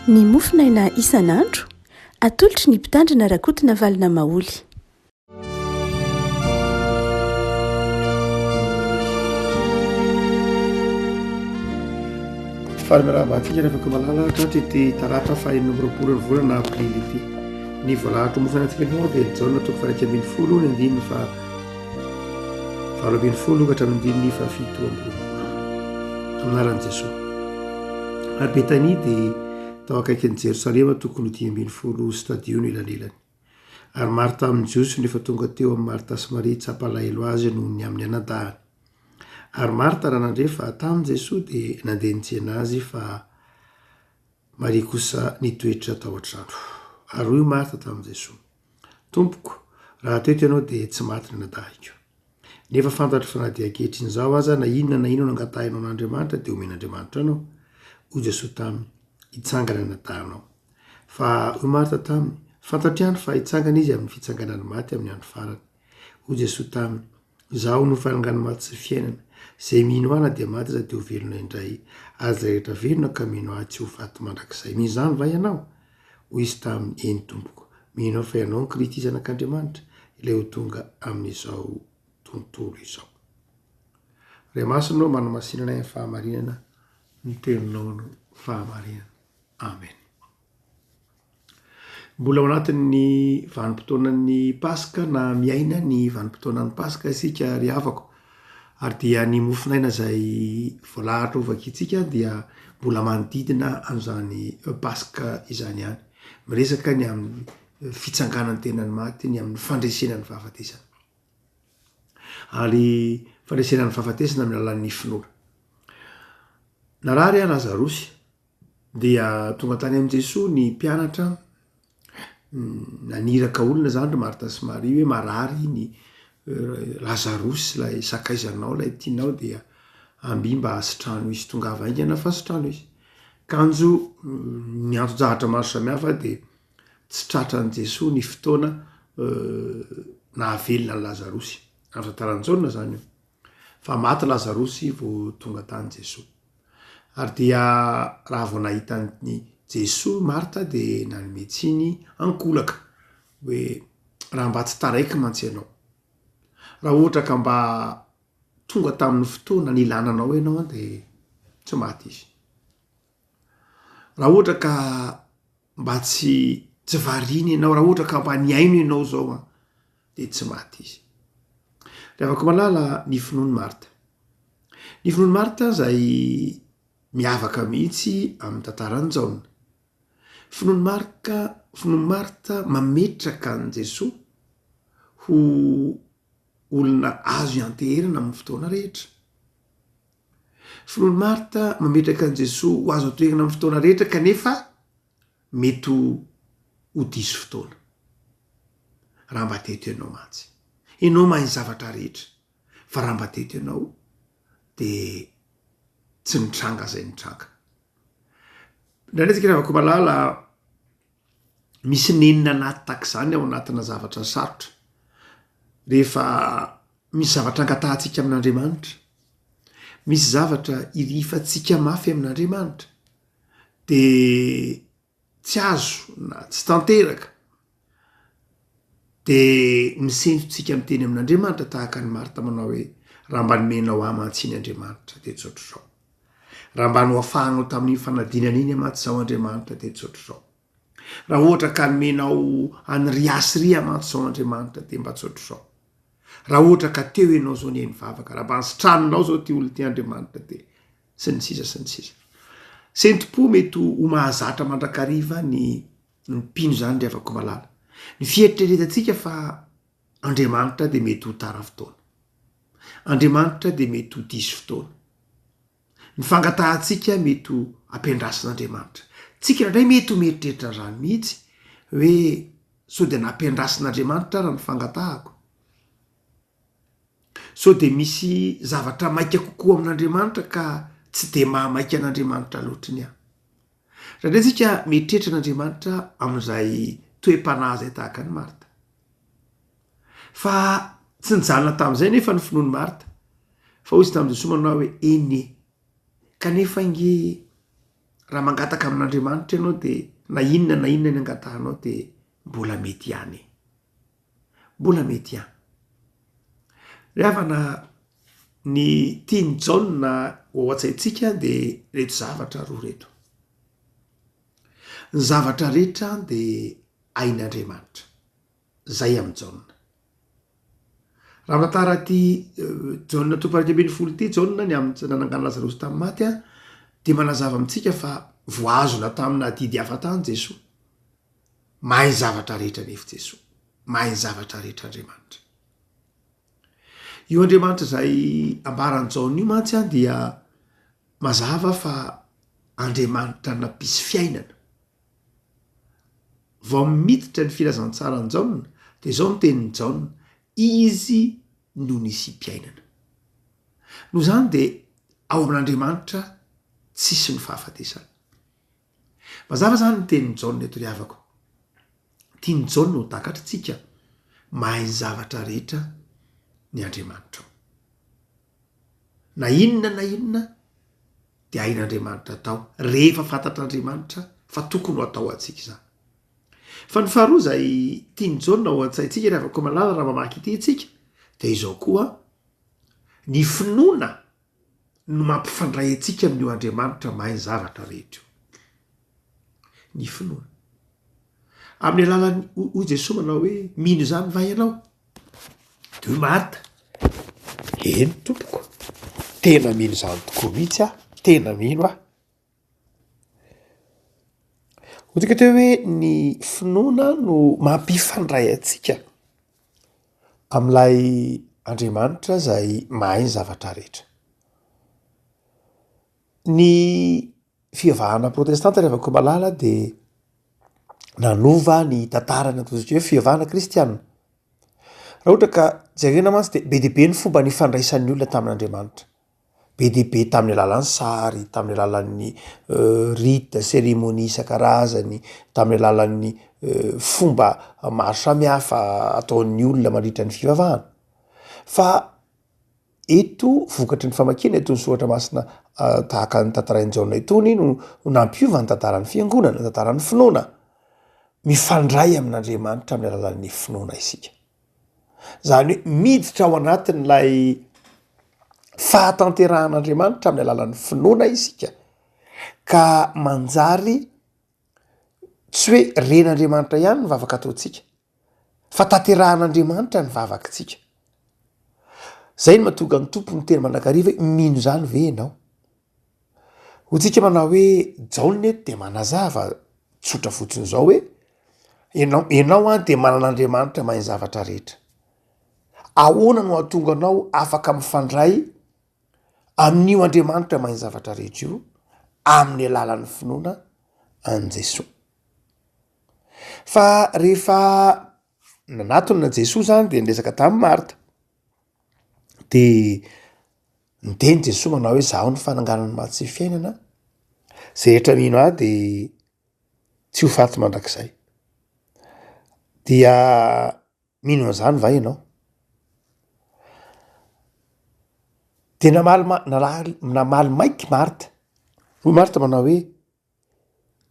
ny mofinaina isan'andro atolotry ny mpitandrina rakotina valina maoly. Farimerahabatsika rehefa malala tratry ity talata fahaenina amby roapolo ny volana aprily ity. Ny voalahatra mofinainantsika nao dia jaona toko fairaika ambin'ny folo ny andininy fa valo ambin'ny folo ka hatramin'ny andininy fa fito amby roapolo anaran'i Jesosy. Ary Betania dia tao akaikin'i Jerosalema tokony 5 stadio no ilanelany. Ary Marta amin'ny Jiosy nefa tonga teo amin'ny Marta sy Maria tsapalaelo azy noho ny amin'ny anadahany. Ary Marta raha nandrefa tamin'i Jesosy dia nandeha nitsena azy fa Maria kosa nitoetra tao an-trano. Ary hoy Marta tamin'i Jesosy: Tompoko, raha teto ianao dia tsy maty ny anadahiko. Nefa fantatro fa na dia ankehitriny izao aza na inona no angatahinao an'Andriamanitra dia omen'Andriamanitra anao. Hoy Jesosy taminy: hitsangana ny anadahinao. Fa hoy Marta taminy: fantatro ihany fa hitsangana izy amin'ny fitsanganany maty amin'ny andro farany. Hoy Jesosy taminy: izaho no fahaingany maty sy fiainana. Zay mino ahy na dia maty aza dia ho velona indray, ary zay rehetra velona ka mino ahy tsy ho faty mandrakizay. Mino izany va ianao? Hoy izy taminy: eny tompoko, mino aho fa ianao ny Kristy zanak'Andriamanitra, ilay ho tonga amin'izao tontolo izao. Ray masina manamasinana ny fahamarinana, ny teninao no fahamarinana. Amen. Mbola ao anatin'ny vanim-potoanan'ny Paska na miaina ny vanim-potoanan'ny Paska isika ry havako. Ary dia ny mofinaina izay voalahatra ovakitsika dia mbola manodidina amin'izany Paska izany ihany. Miresaka ny amin'ny fitsanganan'ny tenany maty, ny amin'ny fandresenan'ny fahafatesana. Ary fandresenan'ny fahafatesana amin'ny alalan'ny finoana. Narary Lazarosy dia tonga tany amin'i Jesosy ny mpianatra, naniraka olona zany ry Marta sy Maria hoe marary ny Lazarosy ilay sakaizanao ilay tianao dia ambimba asitrano izy, tongava aingana fa asitrano izy. Kanjo ny antojahatra maro samihafa dia tsy tratran'i Jesosy ny fotoana nahavelona ny Lazarosy. Andro taranjaona zany io. Fa maty Lazarosy vao tonga tany Jesosy. Ary dia raha vao nahitany Jesosy Marta dia nanome tsiny ankolaka hoe raha mba tsy taraiky mantsy ianao. Raha ohatra ka mba tonga tamin'ny fotoana nilananao ianao dia tsy maty izy. Raha ohatra ka mba tsy variana ianao, raha ohatra ka mba niaino ianao zao dia tsy maty izy. Rehefa malala ny finoan'i Marta. Ny finoan'i Marta izay miavaka mihitsy amin'ny tantaran'i Jaona. Finoan'i Marta mametraka an' Jesosy ho olona azo ianteherana amin'ny fotoana rehetra. Finoan'i Marta mametraka an' Jesosy ho azo antoerana amin'ny fotoana rehetra kanefa mety ho diso fotoana. Raha mba teto ianao mantsy. Ianao mahay zavatra rehetra. Fa raha mba teto ianao dia tsy nitranga zay nitranga. Ndraindray rehefa malala misy nenina anaty takizany ao anatina zavatra sarotra. Rehefa misy zavatra angatahantsika amin'Andriamanitra, misy zavatra irifantsika mafy amin'Andriamanitra, dia tsy azo na tsy tanteraka dia misentsontsika miteny amin'Andriamanitra tahaka ny Marta manao hoe raha mba nomenao ahy mantsy iny Andriamanitra dia tsy ohatr'izao. Raha mba noafahanao tamin'ny fanadinana iny mantsy izao Andriamanitra dia tsy ohatr'izao. Raha ohatra ka nomenao anyriasy ry mantsy izao Andriamanitra dia mba tsy ohatr'izao. Raha ohatra ka teo ianao zao ny mivavaka, raha mba nisitranonao zao ty olo ty Andriamanitra dia sy ny sisa sy ny sisa. Sentim-po mety ho mahazatra mandrakariva ny mpino zany ry havako malala. Ny fieritreretantsika fa Andriamanitra dia mety ho tara fotoana. Andriamanitra dia mety ho diso fotoana. Ny fangatahantsika mety ho ampiandrasin'Andriamanitra. Tsika indray mety ho mieritreritra izany mihitsy hoe sao dia nampiandrasin'Andriamanitra raha ny fangatahako. Sao dia misy zavatra maika kokoa amin'Andriamanitra ka tsy dia mahamaika an'Andriamanitra loatra ny ahy. Raha tsika mieritreritra an'Andriamanitra amin'izay toe-panahy izay tahaka ny Marta. Fa tsy nijanona tamin'izay nefa ny finoan'i Marta. Fa hoy izy tamin'i Jesosy manao hoe eny. Kanefa inge raha mangataka amin'andriamanitra ianao de na inona ny angatahanao de mbola mety ihany mbola mety ihany rehavana ny tiany jaona ao an-tsaintsika de reto zavatra roa reto ny zavatra rehetra de ain'andriamanitra zay amin'ny jaona raha matara ty jaona tompoaraka ambin'ny folo ty jaona ny amin'ny nanangana lazarosy tamin'ny maty a de manazava amintsika fa voazona tamina didy hafa tany Jesosy mahay zavatra rehetra nefa Jesosy mahay zavatra rehetra Andriamanitra io Andriamanitra zay ambarany jaona io mantsy a dia mazava fa Andriamanitra nampisy fiainana vao miditra ny filazantsara ny jaona de zao ny tenin'ny jaona izy no nisy mpiainana no zany de ao amin'Andriamanitra tsisy ny fahafatesana mazava zany ny tenin'ny jaona eto ry havako tiany jaona ho takatritsika mahay ny zavatra rehetra ny Andriamanitra na inona de hain'Andriamanitra atao rehefa fantatr'Andriamanitra fa tokony ho atao atsika zany fa ny faharoa zay tiany jaona ho an-tsaintsika rehefa koa malala raha mamaky ity itsika de izao koa ny finoana no mampifandray atsika amin'io Andriamanitra mahay ny zavatra rehetra ny finoana amin'ny alalany hoy Jesosy manao hoe mino zany va ianao de hoe Marta eny tompoko tena mino zany tokoa mihitsy a tena mino a otika teo hoe ny finoana no mampifandray atsika amin'ilay Andriamanitra zay mahay ny zavatra rehetra ny fivavahana protestanta rehefa koa malala de nanova ny tantarany atao hoe fivavahana kristianina raha ohatra ka jerena mantsy de be deaibe ny fomba nifandraisan'ny olona tamin'Andriamanitra be deaibe tamin'ny alalan'ny sary tamin'ny alalan'ny rite cérémonie isan-karazany tamin'ny alalan'ny fomba maro samihafa ataon'ny olona mandritra ny fivavahana fa eto vokatry ny famakina eto ny soratra masina tahaka ny tantarain'ny jaona itony no nampiova ny tantaran'ny fiangonana ny tantaran'ny finoana mifandray amin'Andriamanitra amin'ny alalan'ny finoana isika zany hoe miditra ao anatin'ilay fahatanteran'Andriamanitra amin'ny alalan'ny finoana isika ka manjary tsy hoe ren'Andriamanitra ihany ny vavaka ataotsika fa tanterahan'Andriamanitra ny vavakantsika zay no mahatonga ny tompo ny teny mandrakariva hoe mino zany ve ianao hotsika manao hoe jaona eto de manazava tsotra fotsiny zao hoe ianao a de manan'Andriamanitra mahay ny zavatra rehetra ahoana no hahatonga anao afaka mifandray amin'io Andriamanitra mahay ny zavatra rehetra io amin'ny alalan'ny finoana an' Jesosy fa rehefa nanatona Jesosy zany de niresaka tamin'ny Marta de niteny Jesosy manao hoe zaho ny fananganany maty sy fiainana zay rehetra mino ahy de tsy ho faty mandrakizay dia mino an'izany va ianao de namaly maiky Marta hoy Marta manao hoe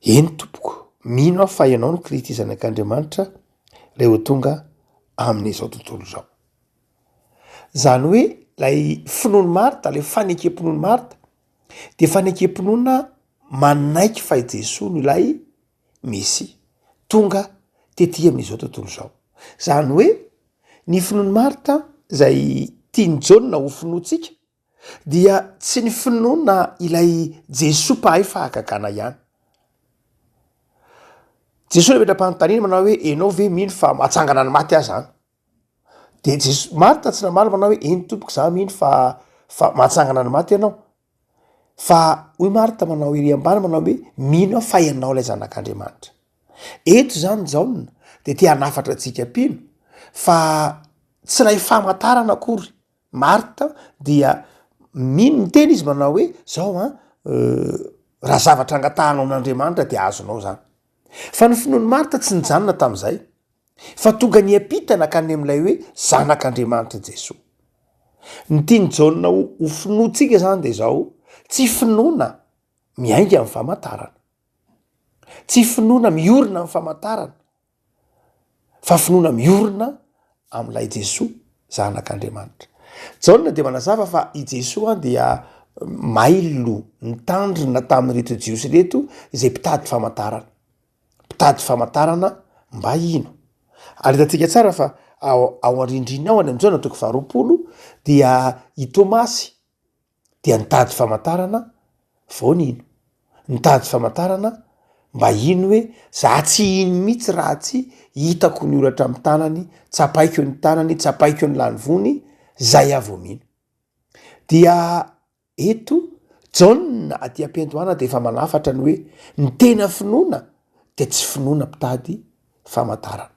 eny tompoko mino aho fa ianao ny Kristy zanak'Andriamanitra rehefa tonga amin'izao tontolo zao zany hoe lay finoany Marta le fanekem-pinoany Marta de fanekem-pinoana manaiky fa i Jesosy no ilay misy tonga tetỳ amin'izao tontolo zao zany hoe ny finoany Marta zay tiany jaona ho finoantsika dia tsy ny finoana ilay Jesosy pahay fahagagana ihany Jesosy napetra-panontaniana manao hoe enao ve mino fa mahatsangana ny maty ahy zany de Jesosy Marta tsy namaly manao hoe eny tompoko za mino fa mahatsangana ny maty ianao fa hoy Marta manao ery ambany manao hoe mino fa ianao ilay zanak'Andriamanitra eto zany jaona de tia hanafatra antsika pino fa tsy lay famantarana akory Marta dia mino ny teny izy manao hoe zao raha zavatra angatahanao amin'Andriamanitra de azonao zany fa ny finoany Marta tsy nijanona tamin'izay fa tonga ny apitana ka ny amin'ilay hoe zanak'Andriamanitra Jesosy ny tiany jaona ho finoantsika zany de zao tsy finoana miainga amin'ny famantarana, tsy finoana miorina amin'ny famantarana fa finoana miorina amin'ilay Jesoa zanak'Andriamanitra. Jaona de manazava fa i Jesoa dia mailo nitandrina tamin'reto jiosy reto izay mpitady famantarana mba ino. Ary hitantsika tsara fa ao arindrina ao any am'izao toko 20 dia i Tomasy dia nitady famantarana vonino, nitady famantarana mba ino hoe za tsy ino mihitsy raha tsy hitako ny olatra amin'ny tanany, tsapaiko ny tanany, tsapaiko ny lanivony, zay avomino. Dia eto Jaona aty am-piandohana de efa manafatra ny hoe ny tena finoana de tsy finoana mpitady famantarana.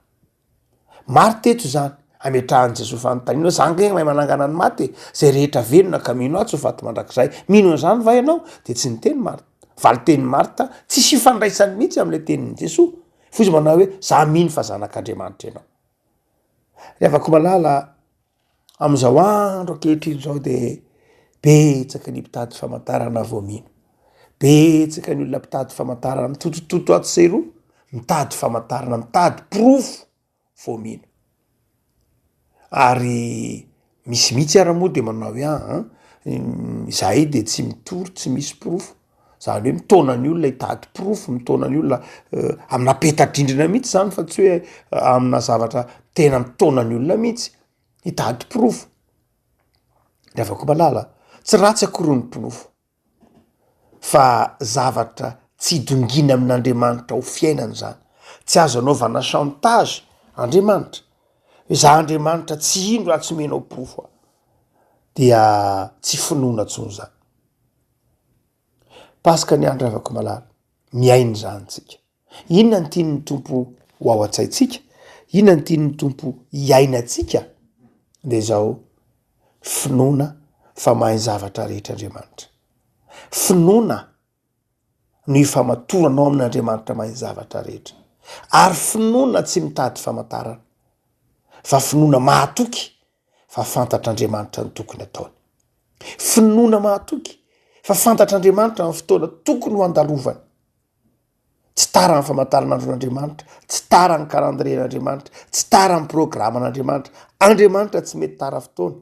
Maro teto zany ametrahan'i Jesosy fanontaniana, zanga mahay manangana ny maty zay rehetra velona ka mino ahy tsy ho faty mandrakizay. Mino an'izany va ianao? De tsy ny teny Marta. Valy teny Marta tsy sy fandraisany mihitsy amin'ilay tenin'i Jesosy. Fozy manao hoe za mino fa zanak'Andriamanitra ianao. Rehefa malala am'izao andro ankehitriny zao de betsaka ny mpitady famantarana vao mino. Betsaka ny olona mpitady famantarana mitotototo ato sy roa, mitady famantarana, mitady profo vao mino. Ary misy mihitsy ara moa de manao hoe zahay de tsy mitory, tsy misy profo. Zany hoe mitona ny olona hitady profo, mitona ny olona amina peta-drindrina mihitsy zany fa tsy hoe amina zavatra tena mitona ny olona mihitsy hitady profo. Rehefa malala tsy ratsy akory ny profo fa zavatra tsy dongina amin'Andriamanitra ho fiainana zany. Tsy azo anaovana chantage Andriamanitra. Za Andriamanitra tsy ino raha tsy menao profo dia tsy finoana tsony zany. Pasika ny andro avako malala miainy zany tsika. Inona ny tian'ny Tompo ho ao an-tsaitsika? Inona ny tian'ny Tompo hiainatsika? De zao finoana fa mahay zavatra rehetra Andriamanitra. Finoana no ifamatoranao amin'Andriamanitra mahay zavatra rehetra. Ary finoana tsy mitady famantarana fa finoana mahatoky fa fantatr'Andriamanitra ny tokony ataony. Finoana mahatoky fa fantatr'Andriamanitra ny fotoana tokony ho andalovany. Tsy tara ny famantaran'Andriamanitra, tsy tara ny kalandrien'Andriamanitra, tsy tara ny programan'Andriamanitra. Andriamanitra tsy mety tara fotoana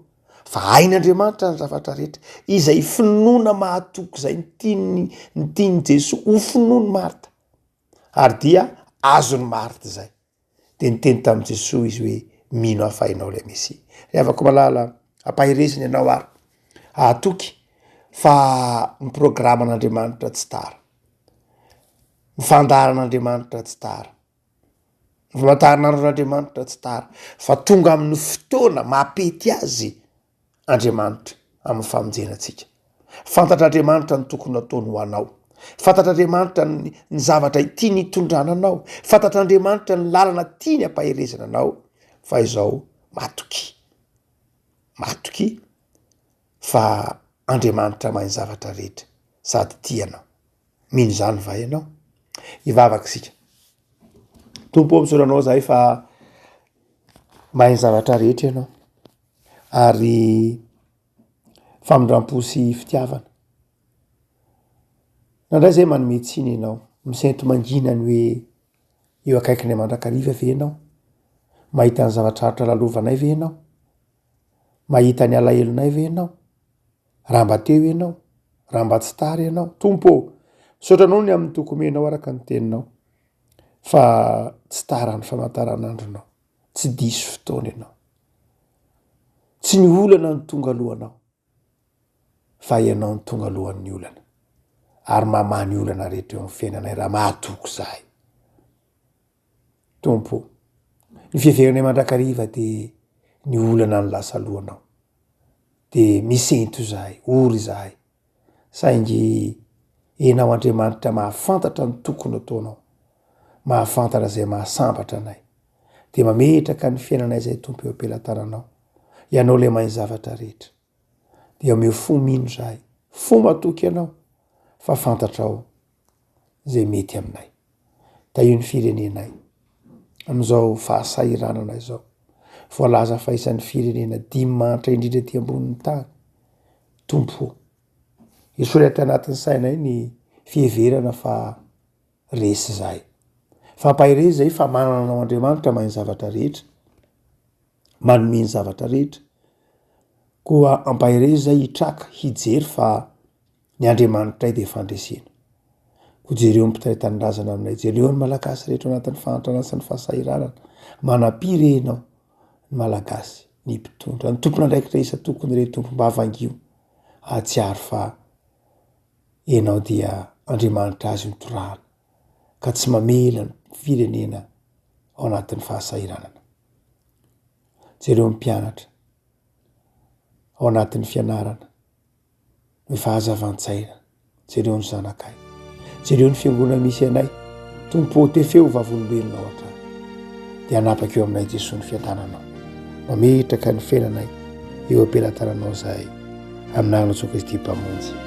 fa hain'Andriamanitra ny zavatra rehetra. Izay finoana mahatoky zay ny tiany Jesoa ho finoany Marta. Ary dia azony Marta zay. De niteny tamin'i Jesoa izy hoe mino afainao ilay Mesia. Rehefa malala ampahireziny ianao ary ahatoky fa ny programan'Andriamanitra tsy tara. Ny fandaharan'Andriamanitra tsy tara. Ny famantaran'Andriamanitra tsy tara. Fa tonga amin'ny fotoana mampety azy Andriamanitra amin'ny famonjenantsika. Fantatr'Andriamanitra ny tokony ataony ho anao. Fantatr'Andriamanitra ny zavatra tiany hitondrana anao. Fantatr'Andriamanitra ny lalana tiany ampahirezana anao. Fa izao matoky fa Andriamanitra mahay zavatra rehetra sady tianao. Mino zany va ianao? Ivavaka sika. Tompo am'soranao zahay fa mahay zavatra rehetra ianao ary famindram-po sy fitiavana. Nandray zay manome tsiny ianao, misento manginany hoe eo akaiky ny mandrakariva ve ianao? Mahita ny zavatraritra lalovanay ve ianao? Mahita ny alahelonay ve ianao? Raha mba teo ianao? Raha mba tsy tara ianao? Tompo, sotranao ny amin'ny tokomenao araka ny teninao fa tsy tara ny famantaran'andronao, tsy diso fotoana ianao. Tsy ny olana ny tonga alohanao fa ianao ny tonga alohan'ny olana. Ary mamany olana rehetra eo amin'ny fiainanay raha mahatoky zahay. Tompo, ny fiavianay mandrakariva de ny olana ny lasa alohanao. De misento zahay, ory zahay. Saingy enao Andriamanitra mahafantatra ny tokony ataonao, mahafantatra zay mahasambatra anay. De mametraka ny fiainanay zay Tompo eo am-pelantananao. Ianao le mahay zavatra rehetra. De omeo fo mino zahay, fo matoky ianao fa fantatrao zay mety aminay. Da io ny firenenay am'izao fahasairanana izao. Voalaza fa isan'ny firenena dimanitra indrindra ety ambonin'ny tany. Tompo, isorety anatin'ny sainay ny fieverana fa resy zay. Fampahiresy zay fa manana anao Andriamanitra mahiny zavatra rehetra, manomeny zavatra rehetra. Koa ampahiresy zay hitraka hijery fa ny Andriamanitray de fandresena. Ko jereo mpiray tanindrazana aminay, jereo ny malagasy rehetra anatin'ny fahantranasany fahasahiranana, manam-pirenao ny malagasy, ny mpitondra, ny tompona ndraikitra isa tokony re tompom-bavangio, atsiary fa enao dia Andriamanitra azy mitorahana, ka tsy mamela ny firenena ao anatin'ny fahasahiranana. Jereo mpianatra ao anatin'ny fianarana, ny fahazavan-tsaina, jereo ny zanakay, jereo ny fiangonana misy anay, tompo tefeo vavolombelona ao atrany, dia anapaka eo aminay Jesosy ny fiadananao, mametraka ny fiainanay eo am-pelantananao zay, amin'anao Jesoa Kristy mpamonjy.